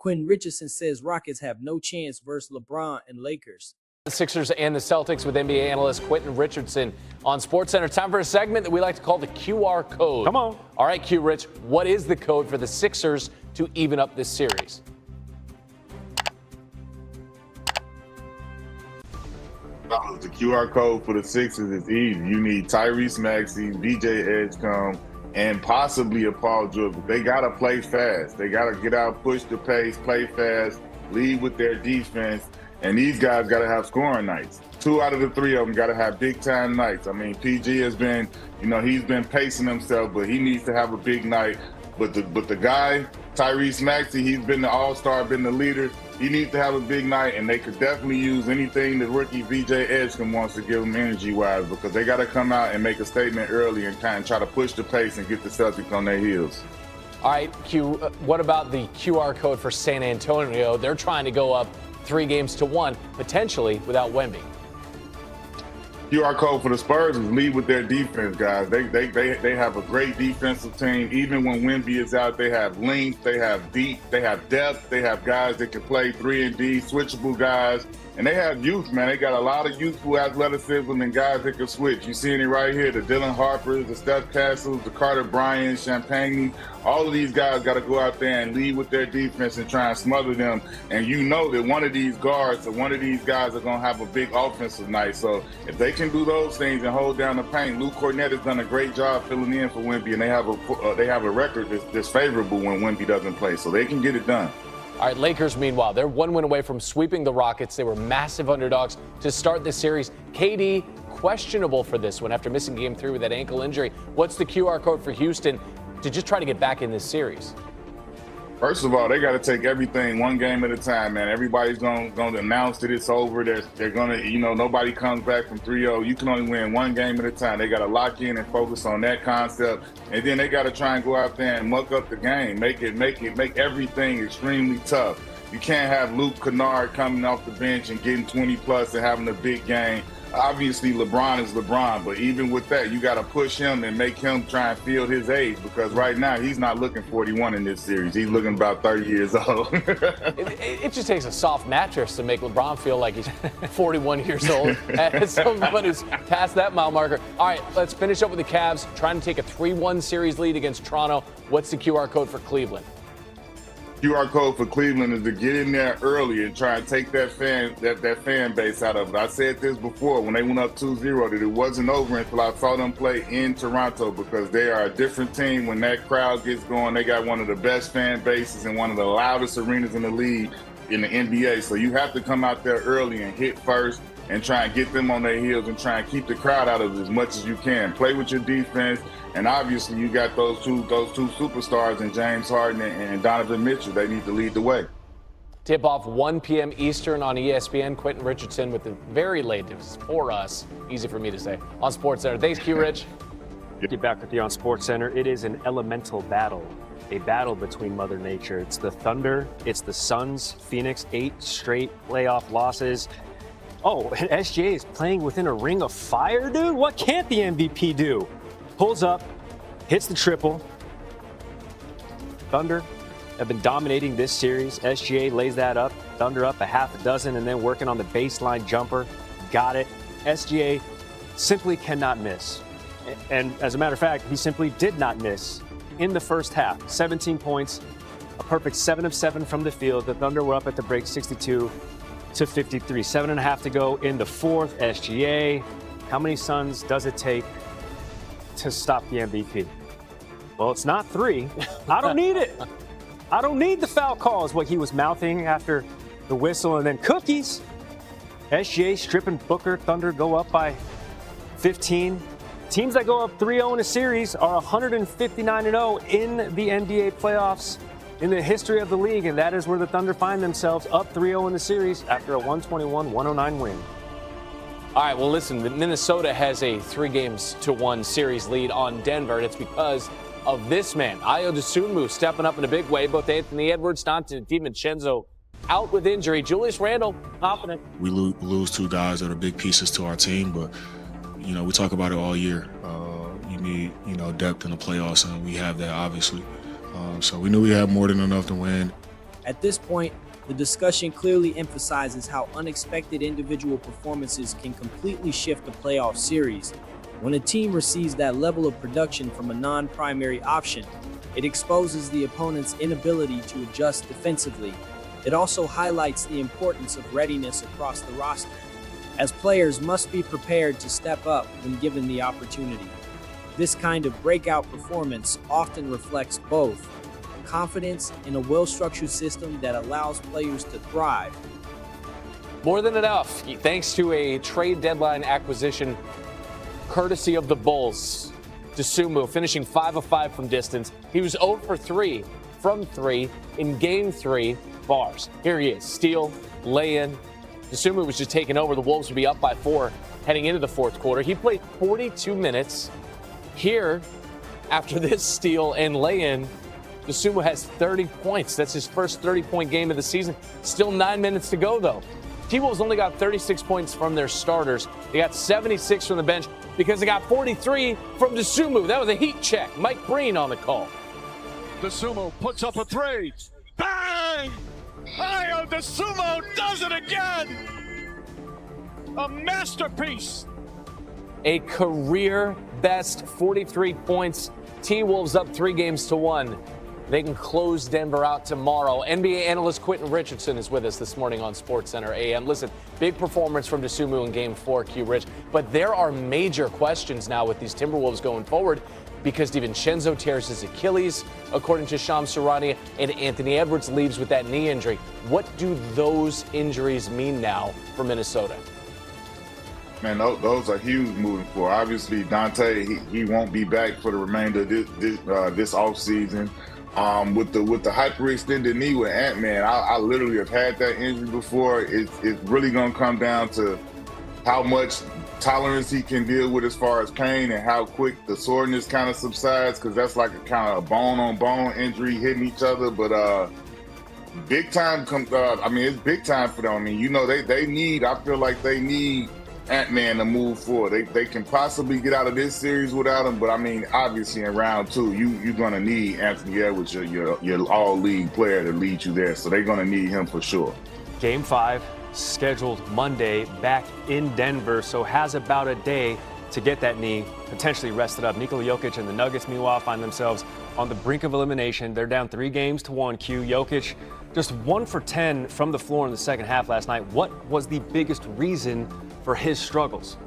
Quentin Richardson says Rockets have no chance versus LeBron and Lakers. The Sixers and the Celtics with NBA analyst Quentin Richardson on SportsCenter. Time for a segment that we like to call the QR code. Come on. All right, Q Rich, what is the code for the Sixers to even up this series? The QR code for the Sixers is easy. You need Tyrese Maxey, VJ Edgecombe, and possibly a Paul George. They got to play fast. They got to get out, push the pace, play fast, lead with their defense. And these guys got to have scoring nights. 2 out of the 3 of them got to have big-time nights. I mean, PG has been, he's been pacing himself, but he needs to have a big night. But the guy, Tyrese Maxey, he's been the all-star, been the leader. He needs to have a big night, and they could definitely use anything the rookie VJ Edgecombe wants to give them energy-wise, because they got to come out and make a statement early and kind of try to push the pace and get the Celtics on their heels. All right, Q, what about the QR code for San Antonio? They're trying to go up 3-1, potentially without Wemby. QR code for the Spurs is lead with their defense, guys. They have a great defensive team. Even when Wemby is out, they have length, they have deep, they have depth, they have guys that can play 3 and D, switchable guys. And they have youth, man. They got a lot of youthful athleticism and guys that can switch. You seeing it right here, the Dylan Harpers, the Steph Castles, the Carter Bryant, Champagne. All of these guys got to go out there and lead with their defense and try and smother them. And you know that one of these guards or one of these guys are going to have a big offensive night. So if they can do those things and hold down the paint, Luke Cornett has done a great job filling in for Wemby, and they have a record that's favorable when Wemby doesn't play. So they can get it done. All right, Lakers, meanwhile, they're 1 win away from sweeping the Rockets. They were massive underdogs to start this series. KD, questionable for this one after missing Game 3 with that ankle injury. What's the QR code for Houston to just try to get back in this series? First of all, they got to take everything one game at a time, man. Everybody's going to announce that it's over. They're going to, nobody comes back from 3-0. You can only win one game at a time. They got to lock in and focus on that concept. And then they got to try and go out there and muck up the game, make everything extremely tough. You can't have Luke Kennard coming off the bench and getting 20+ and having a big game. Obviously, LeBron is LeBron, but even with that, you got to push him and make him try and field his age, because right now he's not looking 41 in this series. He's looking about 30 years old. It just takes a soft mattress to make LeBron feel like he's 41 years old. As someone who's past that mile marker. All right, let's finish up with the Cavs trying to take a 3-1 series lead against Toronto. What's the QR code for Cleveland? QR code for Cleveland is to get in there early and try and take that fan base out of it. I said this before when they went up 2-0 that it wasn't over until I saw them play in Toronto, because they are a different team when that crowd gets going. They got one of the best fan bases and one of the loudest arenas in the league in the NBA. So you have to come out there early and hit first and try and get them on their heels and try and keep the crowd out of it as much as you can. Play with your defense. And obviously, you got those two superstars in James Harden and Donovan Mitchell. They need to lead the way. Tip off 1 p.m. Eastern on ESPN. Quentin Richardson with the very latest for us. Easy for me to say on SportsCenter. Thanks, Q Rich. Get back with you on SportsCenter. It is an elemental battle, a battle between Mother Nature. It's the Thunder, it's the Suns, Phoenix, 8 straight playoff losses. Oh, and SGA is playing within a ring of fire, dude. What can't the MVP do? Pulls up, hits the triple. Thunder have been dominating this series. SGA lays that up. Thunder up a half a dozen and then working on the baseline jumper. Got it. SGA simply cannot miss. And as a matter of fact, he simply did not miss in the first half. 17 points, a perfect 7 of 7 from the field. The Thunder were up at the break 62-53. 7.5 to go in the fourth. SGA, how many Suns does it take to stop the MVP? Well, it's not 3. I don't need it. I don't need the foul call is what he was mouthing after the whistle, and then cookies. SGA stripping Booker. Thunder go up by 15. Teams that go up 3-0 in a series are 159-0 in the NBA playoffs in the history of the league, and that is where the Thunder find themselves, up 3-0 in the series after a 121-109 win. All right, well, listen, Minnesota has a 3-1 series lead on Denver, and it's because of this man, Ayo Dosunmu, stepping up in a big way. Both Anthony Edwards, Dante DiVincenzo out with injury. Julius Randle, confident. We lose 2 guys that are big pieces to our team, but, we talk about it all year. You need, depth in the playoffs, and we have that, obviously. So we knew we had more than enough to win. At this point, the discussion clearly emphasizes how unexpected individual performances can completely shift a playoff series. When a team receives that level of production from a non-primary option, it exposes the opponent's inability to adjust defensively. It also highlights the importance of readiness across the roster, as players must be prepared to step up when given the opportunity. This kind of breakout performance often reflects both confidence in a well-structured system that allows players to thrive. More than enough, thanks to a trade deadline acquisition courtesy of the Bulls. Dosunmu finishing 5 of 5 from distance. He was 0 for 3 from 3 in Game 3 bars. Here he is, steal, lay-in. Dosunmu was just taking over. The Wolves would be up by 4 heading into the fourth quarter. He played 42 minutes. Here, after this steal and lay-in, Dosunmu has 30 points. That's his first 30-point game of the season. Still 9 minutes to go, though. T-Wolves only got 36 points from their starters. They got 76 from the bench because they got 43 from Dosunmu. That was a heat check. Mike Breen on the call. Dosunmu puts up a 3. Bang! Ayo Dosunmu does it again! A masterpiece! A career best 43 points. T-Wolves up 3 games to 1. They can close Denver out tomorrow. NBA analyst Quentin Richardson is with us this morning on SportsCenter AM. Listen, big performance from Dosunmu in Game 4, Q-Rich. But there are major questions now with these Timberwolves going forward because DiVincenzo tears his Achilles, according to Shams Charania, and Anthony Edwards leaves with that knee injury. What do those injuries mean now for Minnesota? Man, those are huge moving forward. Obviously, Dante, he won't be back for the remainder of this offseason. With the hyperextended knee with Ant-Man, I literally have had that injury before. It's really going to come down to how much tolerance he can deal with as far as pain and how quick the soreness kind of subsides, because that's like a kind of a bone-on-bone injury hitting each other. But big time, it's big time for them. I mean, I feel like they need Ant-Man to move forward. They can possibly get out of this series without him, but I mean, obviously in round 2, you're gonna need Anthony Edwards, your all-league player, to lead you there. So they're gonna need him for sure. Game 5 scheduled Monday back in Denver, so has about a day to get that knee potentially rested up. Nikola Jokic and the Nuggets, meanwhile, find themselves on the brink of elimination. They're down 3 games to 1. Q. Jokic just 1 for 10 from the floor in the second half last night. What was the biggest reason for his struggles?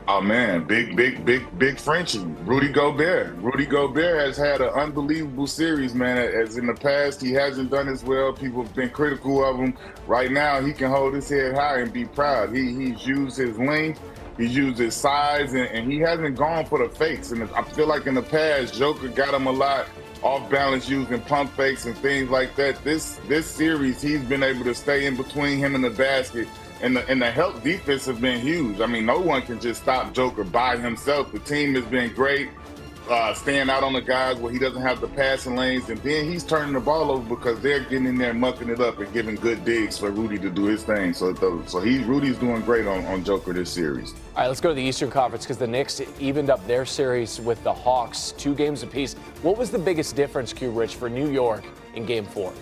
Oh man, big Frenchie, Rudy Gobert. Rudy Gobert has had an unbelievable series, man. As in the past, he hasn't done as well. People have been critical of him. Right now, he can hold his head high and be proud. He's used his length, he's used his size, and he hasn't gone for the fakes. And I feel like in the past, Joker got him a lot off balance using pump fakes and things like that. This series, he's been able to stay in between him and the basket. And the help defense has been huge. I mean, no one can just stop Joker by himself. The team has been great, staying out on the guys where he doesn't have the passing lanes. And then he's turning the ball over because they're getting in there, mucking it up, and giving good digs for Rudy to do his thing. So Rudy's doing great on Joker this series. All right, let's go to the Eastern Conference because the Knicks evened up their series with the Hawks, 2 games apiece. What was the biggest difference, Q-Rich, for New York in Game 4?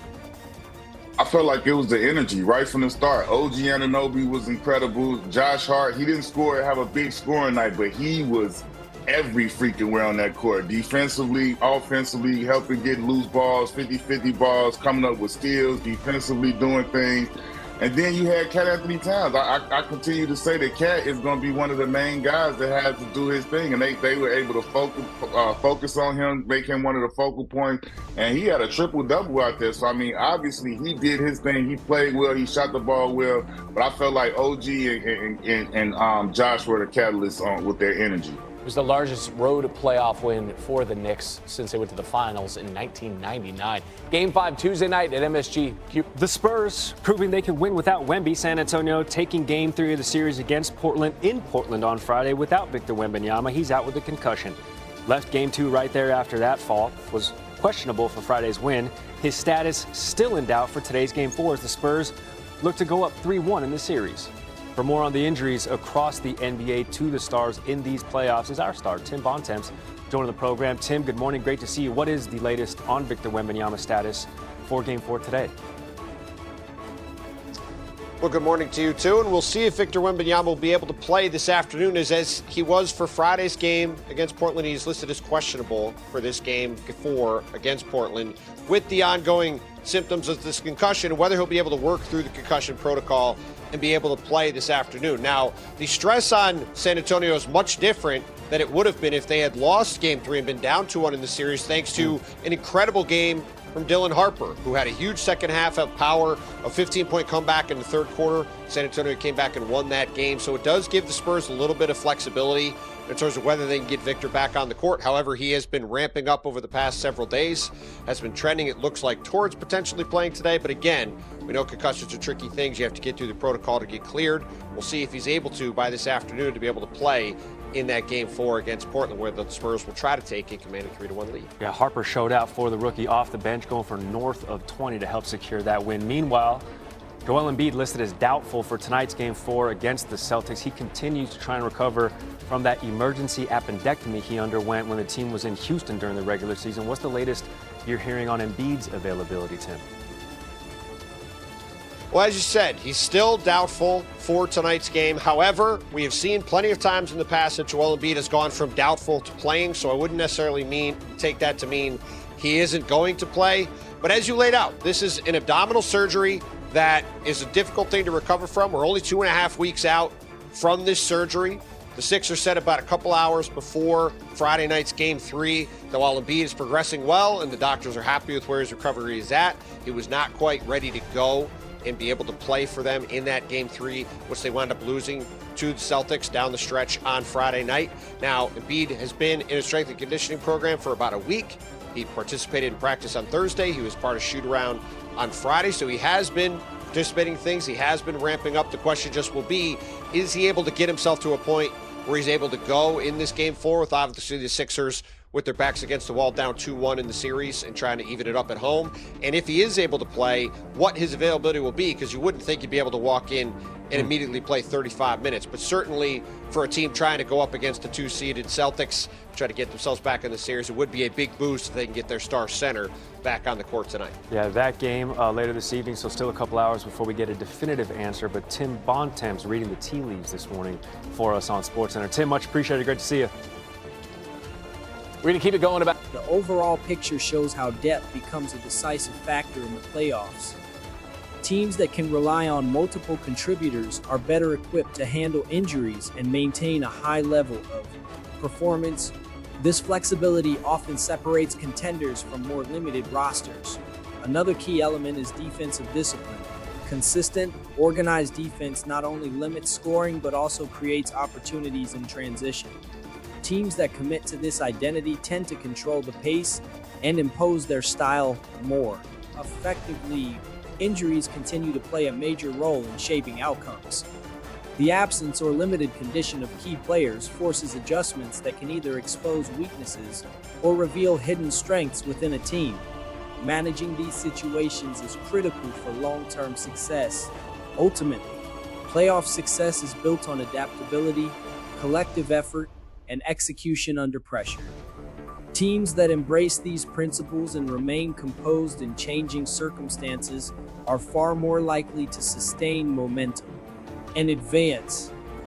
I felt like it was the energy right from the start. OG Anunoby was incredible. Josh Hart, he didn't have a big scoring night, but he was every freaking where on that court. Defensively, offensively, helping get loose balls, 50-50 balls, coming up with steals, defensively doing things. And then you had Cat Anthony Towns. I continue to say that Cat is going to be one of the main guys that has to do his thing. And they were able to focus on him, make him one of the focal points. And he had a triple-double out there. So, I mean, obviously he did his thing. He played well. He shot the ball well. But I felt like OG and Josh were the catalysts with their energy. It was the largest road playoff win for the Knicks since they went to the finals in 1999. Game 5 Tuesday night at MSG. The Spurs proving they can win without Wemby. San Antonio taking Game 3 of the series against Portland in Portland on Friday without Victor Wembanyama. He's out with a concussion. Left Game 2 right there after that fall. Was questionable for Friday's win. His status still in doubt for today's Game 4 as the Spurs look to go up 3-1 in the series. For more on the injuries across the NBA to the Stars in these playoffs is our star, Tim Bontemps, joining the program. Tim, good morning. Great to see you. What is the latest on Victor Wembanyama's status before Game 4 today. Well, good morning to you, too, and we'll see if Victor Wembanyama will be able to play this afternoon as he was for Friday's game against Portland. He's listed as questionable for this game 4 against Portland with the ongoing symptoms of this concussion, and whether he'll be able to work through the concussion protocol and be able to play this afternoon. Now, the stress on San Antonio is much different than it would have been if they had lost Game 3 and been down 2-1 in the series, thanks to an incredible game from Dylan Harper, who had a huge second half of power, a 15-point comeback in the third quarter. San Antonio came back and won that game. So it does give the Spurs a little bit of flexibility in terms of whether they can get Victor back on the court. However, he has been ramping up over the past several days, has been trending, it looks like, towards potentially playing today. But again, we know concussions are tricky things. You have to get through the protocol to get cleared. We'll see if he's able to, by this afternoon, to be able to play in that Game 4 against Portland, where the Spurs will try to take a commanding 3-1 lead. Yeah, Harper showed out for the rookie off the bench, going for north of 20 to help secure that win. Meanwhile, Joel Embiid listed as doubtful for tonight's Game 4 against the Celtics. He continues to try and recover from that emergency appendectomy he underwent when the team was in Houston during the regular season. What's the latest you're hearing on Embiid's availability, Tim? Well, as you said, he's still doubtful for tonight's game. However, we have seen plenty of times in the past that Joel Embiid has gone from doubtful to playing, so I wouldn't necessarily take that to mean he isn't going to play. But as you laid out, this is an abdominal surgery that is a difficult thing to recover from. We're only 2.5 weeks out from this surgery. The Sixers said about a couple hours before Friday night's Game 3 that while Embiid is progressing well and the doctors are happy with where his recovery is at, he was not quite ready to go and be able to play for them in that Game 3, which they wound up losing to the Celtics down the stretch on Friday night. Now, Embiid has been in a strength and conditioning program for about a week. He participated in practice on Thursday. He was part of shoot-around on Friday, so he has been participating in things. He has been ramping up. The question just will be, is he able to get himself to a point where he's able to go in this Game 4 with obviously the Sixers with their backs against the wall down 2-1 in the series and trying to even it up at home? And if he is able to play, what his availability will be, because you wouldn't think he'd be able to walk in and immediately play 35 minutes. But certainly for a team trying to go up against the 2-seeded Celtics, try to get themselves back in the series, it would be a big boost if they can get their star center back on the court tonight. Yeah, that game later this evening, so still a couple hours before we get a definitive answer. But Tim Bontemps reading the tea leaves this morning for us on SportsCenter. Tim, much appreciated. Great to see you. We're going to keep it going about. The overall picture shows how depth becomes a decisive factor in the playoffs. Teams that can rely on multiple contributors are better equipped to handle injuries and maintain a high level of performance. This flexibility often separates contenders from more limited rosters. Another key element is defensive discipline. Consistent, organized defense not only limits scoring but also creates opportunities in transition. Teams that commit to this identity tend to control the pace and impose their style more effectively. Injuries continue to play a major role in shaping outcomes. The absence or limited condition of key players forces adjustments that can either expose weaknesses or reveal hidden strengths within a team. Managing these situations is critical for long-term success. Ultimately, playoff success is built on adaptability, collective effort, and execution under pressure. Teams that embrace these principles and remain composed in changing circumstances are far more likely to sustain momentum and advance